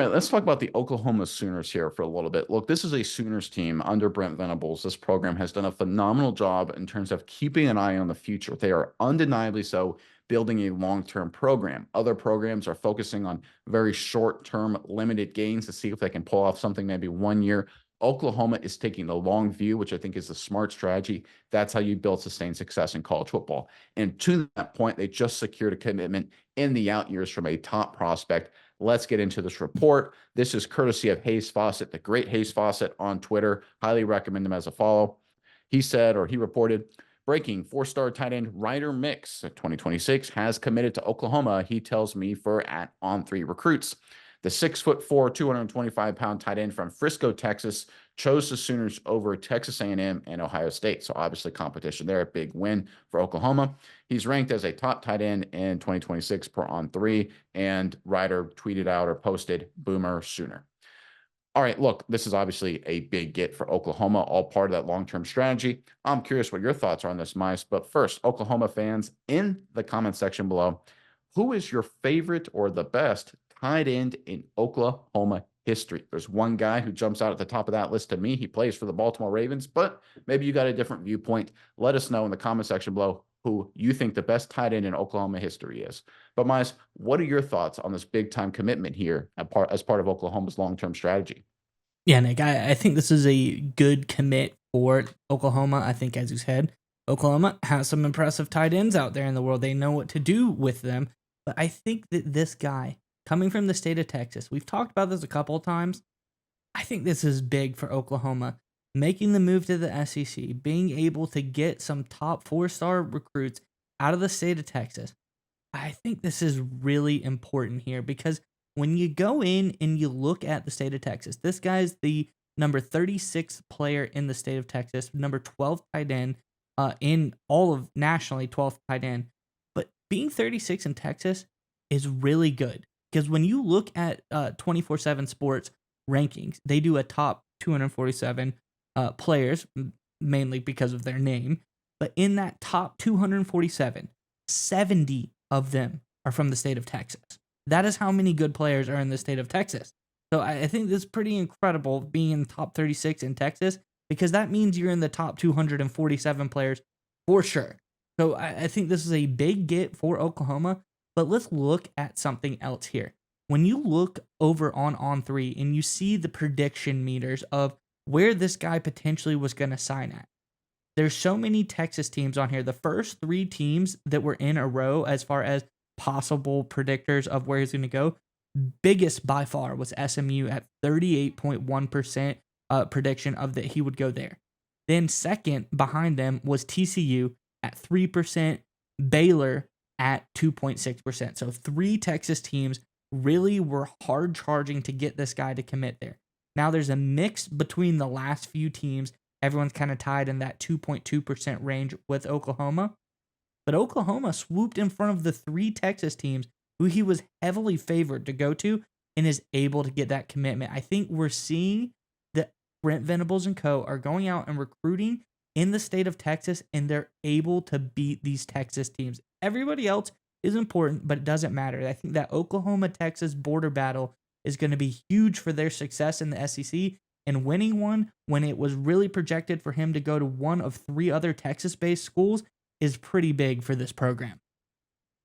right, let's talk about the Oklahoma Sooners here for a little bit. Look, this is a Sooners team under Brent Venables. This program has done a phenomenal job in terms of keeping an eye on the future. They are undeniably so building a long-term program. Other programs are focusing on very short-term limited gains to see if they can pull off something maybe 1 year. Oklahoma is taking the long view, which I think is a smart strategy. That's how you build sustained success in college football. And to that point, they just secured a commitment in the out years from a top prospect. Let's get into this report. This is courtesy of Hayes Fawcett, the great Hayes Fawcett on Twitter. Highly recommend him as a follow. He said, or he reported, breaking four-star tight end Ryder Mix, 2026, has committed to Oklahoma, he tells me, for at On3 recruits. The 6'4", 225-pound tight end from Frisco, Texas, chose the Sooners over Texas A&M and Ohio State. So obviously competition there, a big win for Oklahoma. He's ranked as a top tight end in 2026 per On3, and Ryder tweeted out or posted Boomer Sooner. All right, look, this is obviously a big get for Oklahoma, all part of that long-term strategy. I'm curious what your thoughts are on this, Mice. But first, Oklahoma fans, in the comment section below, who is your favorite or the best tight end in Oklahoma history? There's one guy who jumps out at the top of that list to me. He plays for the Baltimore Ravens, but maybe you got a different viewpoint. Let us know in the comment section below who you think the best tight end in Oklahoma history is. But Miles, what are your thoughts on this big time commitment here as part of Oklahoma's long-term strategy? Yeah, Nick, I think this is a good commit for Oklahoma. I think, as you said, Oklahoma has some impressive tight ends out there in the world. They know what to do with them. But I think that this guy, coming from the state of Texas, we've talked about this a couple of times. I think this is big for Oklahoma. Making the move to the SEC, being able to get some top four-star recruits out of the state of Texas. I think this is really important here because when you go in and you look at the state of Texas, this guy's the number 36th player in the state of Texas, number 12th tight end in all of nationally, 12th tight end. But being 36 in Texas is really good because when you look at 24/7 Sports rankings, they do a top 247 players, mainly because of their name. But in that top 247, 70 of them are from the state of Texas. That is how many good players are in the state of Texas. So I think this is pretty incredible being in the top 36 in Texas because that means you're in the top 247 players for sure. So I think this is a big get for Oklahoma. But let's look at something else here. When you look over on On3 and you see the prediction meters of where this guy potentially was going to sign at, there's so many Texas teams on here. The first three teams that were in a row as far as possible predictors of where he's going to go, biggest by far was SMU at 38.1% prediction of that he would go there. Then second behind them was TCU at 3%, Baylor at 2.6%. So three Texas teams really were hard charging to get this guy to commit there. Now there's a mix between the last few teams. Everyone's kind of tied in that 2.2% range with Oklahoma. But Oklahoma swooped in front of the three Texas teams who he was heavily favored to go to and is able to get that commitment. I think we're seeing that Brent Venables and co. are going out and recruiting in the state of Texas, and they're able to beat these Texas teams. Everybody else is important, but it doesn't matter. I think that Oklahoma-Texas border battle is going to be huge for their success in the SEC, and winning one when it was really projected for him to go to one of three other Texas-based schools is pretty big for this program.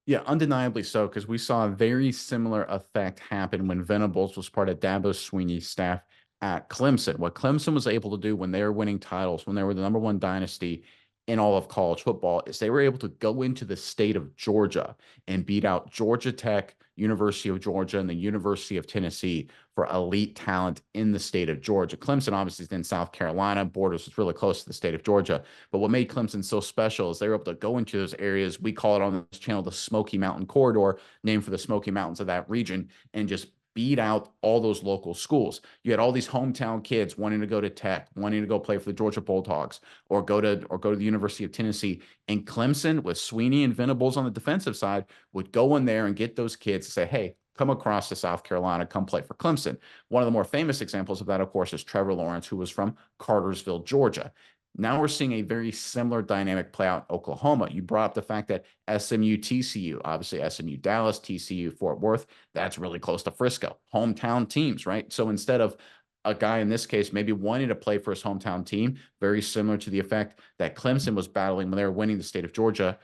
Yeah, undeniably so, because we saw a very similar effect happen when Venables was part of Dabo Swinney's staff at Clemson. What Clemson was able to do when they were winning titles, when they were the number one dynasty in all of college football, is they were able to go into the state of Georgia and beat out Georgia Tech, University of Georgia, and the University of Tennessee for elite talent in the state of Georgia. Clemson obviously is in South Carolina, borders is really close to the state of Georgia. But what made Clemson so special is they were able to go into those areas. We call it on this channel the Smoky Mountain Corridor, named for the Smoky Mountains of that region, and just beat out all those local schools. You had all these hometown kids wanting to go to Tech, wanting to go play for the Georgia Bulldogs, or go to the University of Tennessee. And Clemson, with Swinney and Venables on the defensive side, would go in there and get those kids to say, "Hey, come across to South Carolina, come play for Clemson." One of the more famous examples of that, of course, is Trevor Lawrence, who was from Cartersville, Georgia. Now we're seeing a very similar dynamic play out in Oklahoma. You brought up the fact that SMU, TCU, obviously SMU, Dallas, TCU, Fort Worth, that's really close to Frisco, hometown teams, right? So instead of a guy in this case maybe wanting to play for his hometown team, very similar to the effect that Clemson was battling when they were winning the state of Georgia,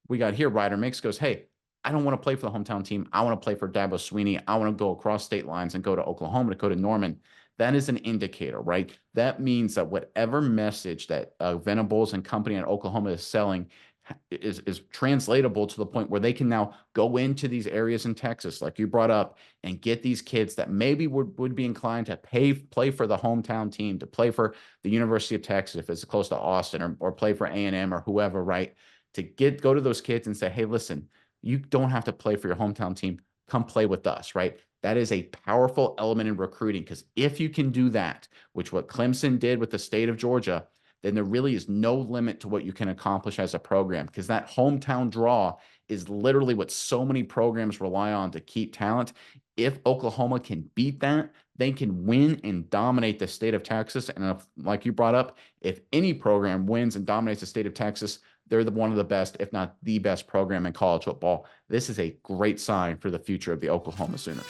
we got here, Ryder Mix goes, hey, I don't want to play for the hometown team. I want to play for Dabo Swinney. I want to go across state lines and go to Oklahoma to go to Norman. That is an indicator, right? That means that whatever message that Venables and company in Oklahoma is selling is translatable to the point where they can now go into these areas in Texas, like you brought up, and get these kids that maybe would be inclined to play for the hometown team, to play for the University of Texas if it's close to Austin, or play for A&M or whoever, right? To go to those kids and say, hey, listen, you don't have to play for your hometown team. Come play with us, right? That is a powerful element in recruiting, because if you can do that, which what Clemson did with the state of Georgia, then there really is no limit to what you can accomplish as a program, because that hometown draw is literally what so many programs rely on to keep talent. If Oklahoma can beat that, they can win and dominate the state of Texas. And if, like you brought up, if any program wins and dominates the state of Texas, they're one of the best, if not the best program in college football. This is a great sign for the future of the Oklahoma Sooners.